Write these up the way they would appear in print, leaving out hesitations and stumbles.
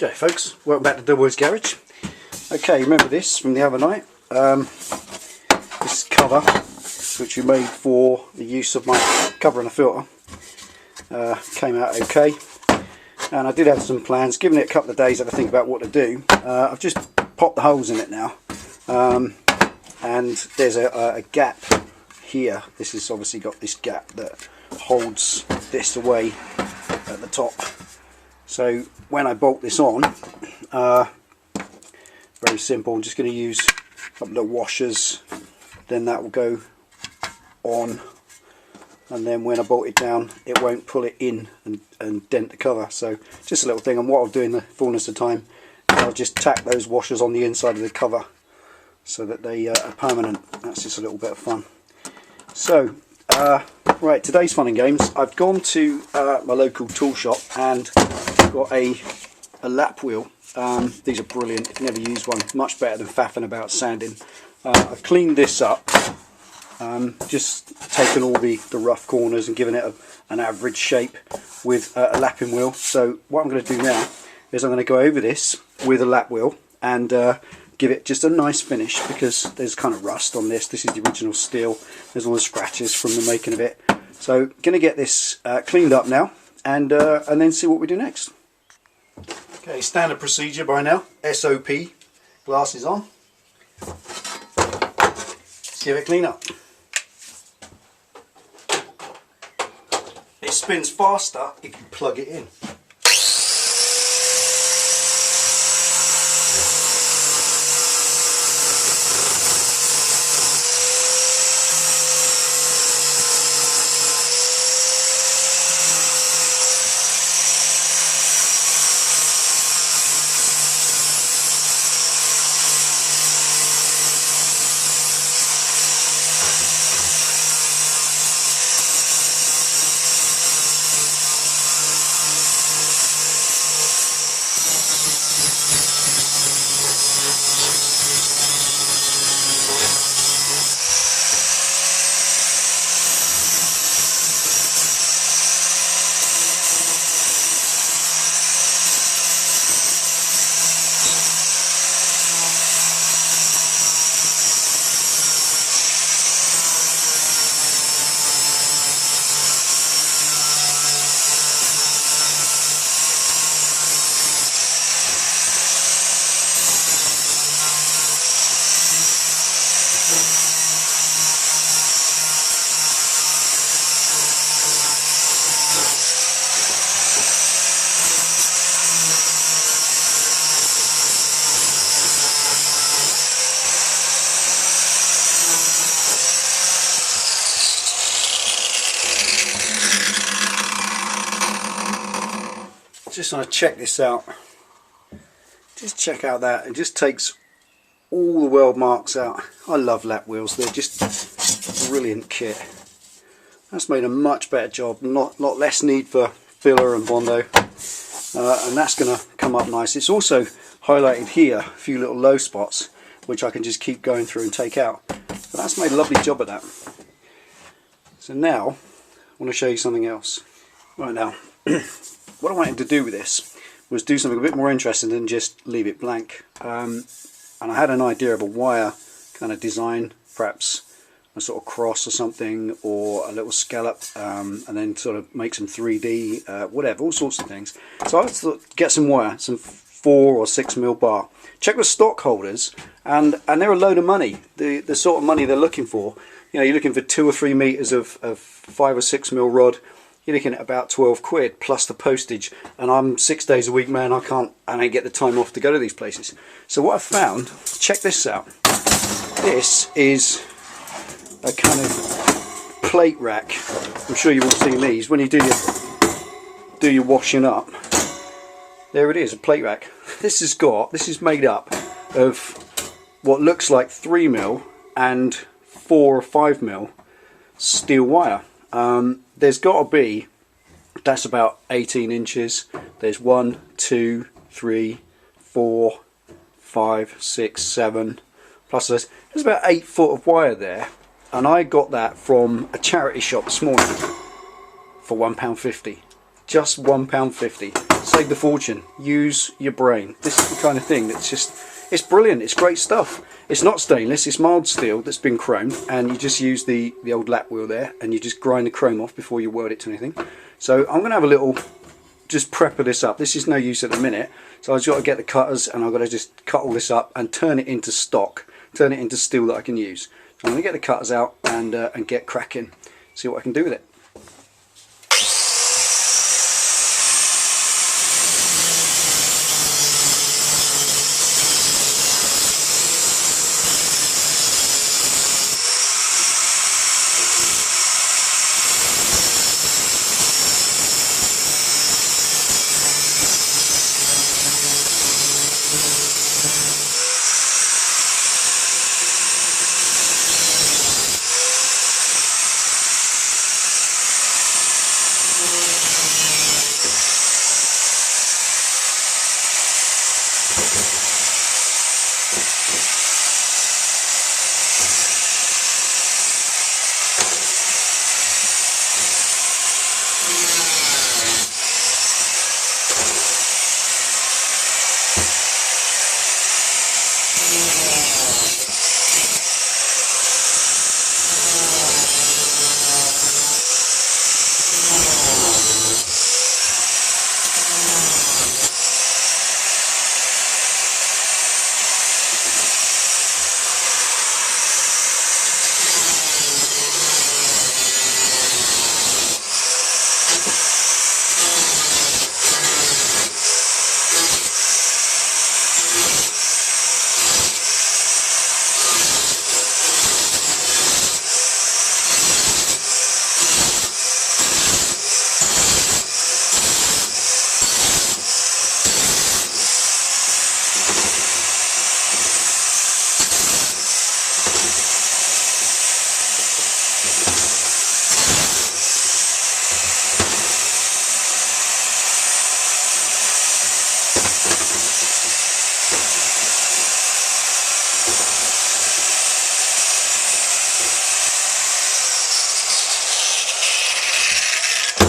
Okay folks, welcome back to Delboy's Garage. Okay, remember this from the other night? This cover, which we made for the use of my cover and a filter, came out okay. And I did have some plans, given it a couple of days to think about what to do. I've just popped the holes in it now. And there's a gap here. This has obviously got this gap that holds this away at the top. So when I bolt this on, very simple, I'm just going to use a couple of washers, then that will go on, and then when I bolt it down it won't pull it in and dent the cover. So just a little thing, and what I'll do in the fullness of time, I'll just tack those washers on the inside of the cover so that they are permanent. That's just a little bit of fun. So right, today's fun and games, I've gone to my local tool shop and got a lap wheel. These are brilliant, never used one, much better than faffing about sanding. I've cleaned this up, just taken all the rough corners and given it an average shape with a lapping wheel. So what I'm going to do now is I'm going to go over this with a lap wheel and give it just a nice finish, because there's kind of rust on this. This is the original steel, there's all the scratches from the making of it. So going to get this cleaned up now and then see what we do next. Okay, standard procedure by now, SOP, glasses on. Let's give it a clean up. It spins faster if you plug it in. Just want to check this out. Just check out that. It just takes all the weld marks out. I love lap wheels. They're just a brilliant kit. That's made a much better job. Lot less need for filler and Bondo. And that's going to come up nice. It's also highlighted here a few little low spots, which I can just keep going through and take out. But that's made a lovely job of that. So now I want to show you something else. Right now. What I wanted to do with this was do something a bit more interesting than just leave it blank. And I had an idea of a wire kind of design, perhaps a sort of cross or something, or a little scallop, and then sort of make some 3D, whatever, all sorts of things. So I thought, get some wire, some 4 or 6 mil bar. Check with stock holders, and they're a load of money. The sort of money they're looking for. You know, you're looking for 2 or 3 meters of 5 or 6 mil rod. You're looking at about 12 quid plus the postage, and I'm 6 days a week, man. I don't get the time off to go to these places. So what I found, check this out. This is a kind of plate rack. I'm sure you've all seen these when you do your washing up. There it is, a plate rack. This is made up of what looks like 3 mil and 4 or 5 mil steel wire. There's got to be, that's about 18 inches. There's 1, 2, 3, 4, 5, 6, 7, plus there's about 8 foot of wire there, and I got that from a charity shop this morning for £1.50. Just £1.50. Save the fortune. Use your brain. This is the kind of thing that's just, it's brilliant. It's great stuff. It's not stainless, it's mild steel that's been chromed, and you just use the old lap wheel there, and you just grind the chrome off before you weld it to anything. So I'm going to have a little, just prepper this up. This is no use at the minute, so I've got to get the cutters, and I've got to just cut all this up and turn it into stock, turn it into steel that I can use. So I'm going to get the cutters out and get cracking, see what I can do with it.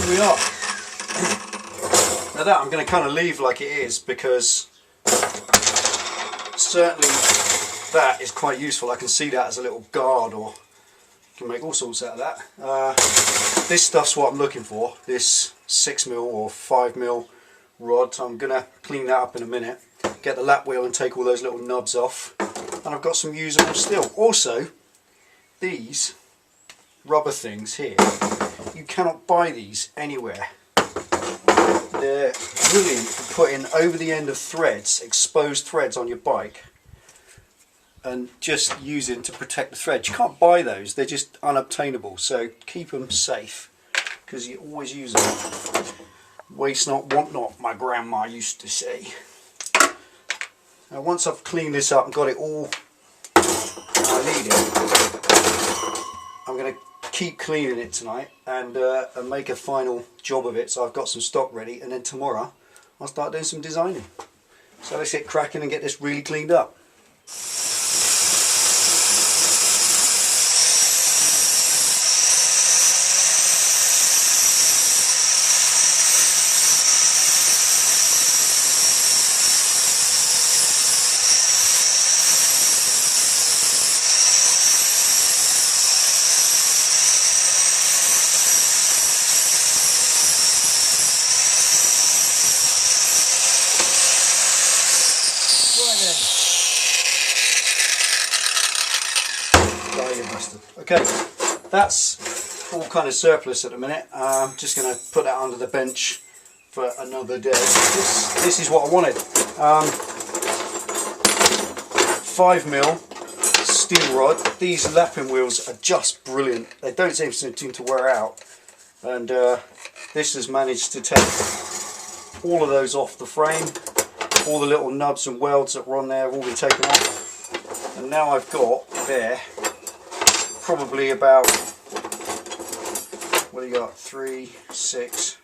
We are. Now that I'm going to kind of leave like it is, because certainly that is quite useful. I can see that as a little guard, or you can make all sorts out of that. This stuff's what I'm looking for, this 6mm or 5mm rod. I'm going to clean that up in a minute, get the lap wheel and take all those little nubs off, and I've got some usable steel. Also, these rubber things here, you cannot buy these anywhere. They're brilliant for putting over the end of threads, exposed threads on your bike, and just using to protect the threads. You can't buy those, they're just unobtainable, so keep them safe, because you always use them. Waste not, want not, my grandma used to say. Now once I've cleaned this up and got it all I need it, I'm going to keep cleaning it tonight and make a final job of it, so I've got some stock ready, and then tomorrow I'll start doing some designing. So let's get cracking and get this really cleaned up. Okay, that's all kind of surplus at the minute. I'm just going to put that under the bench for another day. This is what I wanted. 5mm steel rod. These lapping wheels are just brilliant. They don't seem to wear out, and this has managed to take all of those off the frame. All the little nubs and welds that were on there have all been taken off, and now I've got there probably about, what do you got, 3, 6,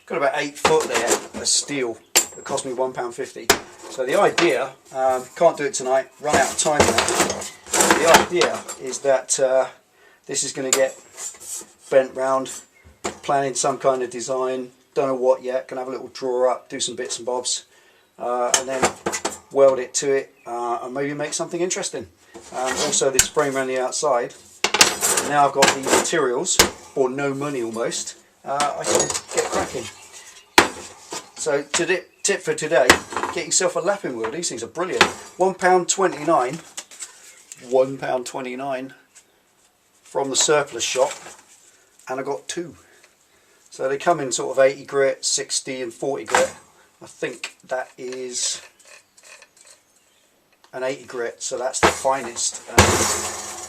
got about 8 foot there of steel that cost me £1.50. So the idea, can't do it tonight, run out of time now. The idea is that this is going to get bent round, planning some kind of design, don't know what yet. Gonna have a little drawer up, do some bits and bobs, and then weld it to it, and maybe make something interesting. Also, this frame around the outside. Now I've got the materials, or no money almost. I can get cracking. So tip for today: get yourself a lapping wheel. These things are brilliant. £1.29. £1.29 from the surplus shop, and I got 2. So they come in sort of 80 grit, 60 and 40 grit. I think that is an 80 grit, so that's the finest.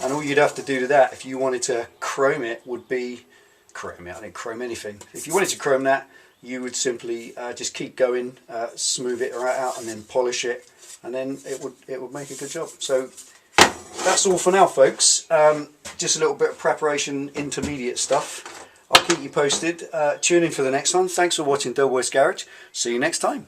And all you'd have to do to that, if you wanted to chrome it, would be chrome it. I didn't chrome anything. If you wanted to chrome that, you would simply just keep going, smooth it right out, and then polish it, and then it would make a good job. So that's all for now, folks. Just a little bit of preparation, intermediate stuff. I'll keep you posted. Tune in for the next one. Thanks for watching Delboy's Garage. See you next time.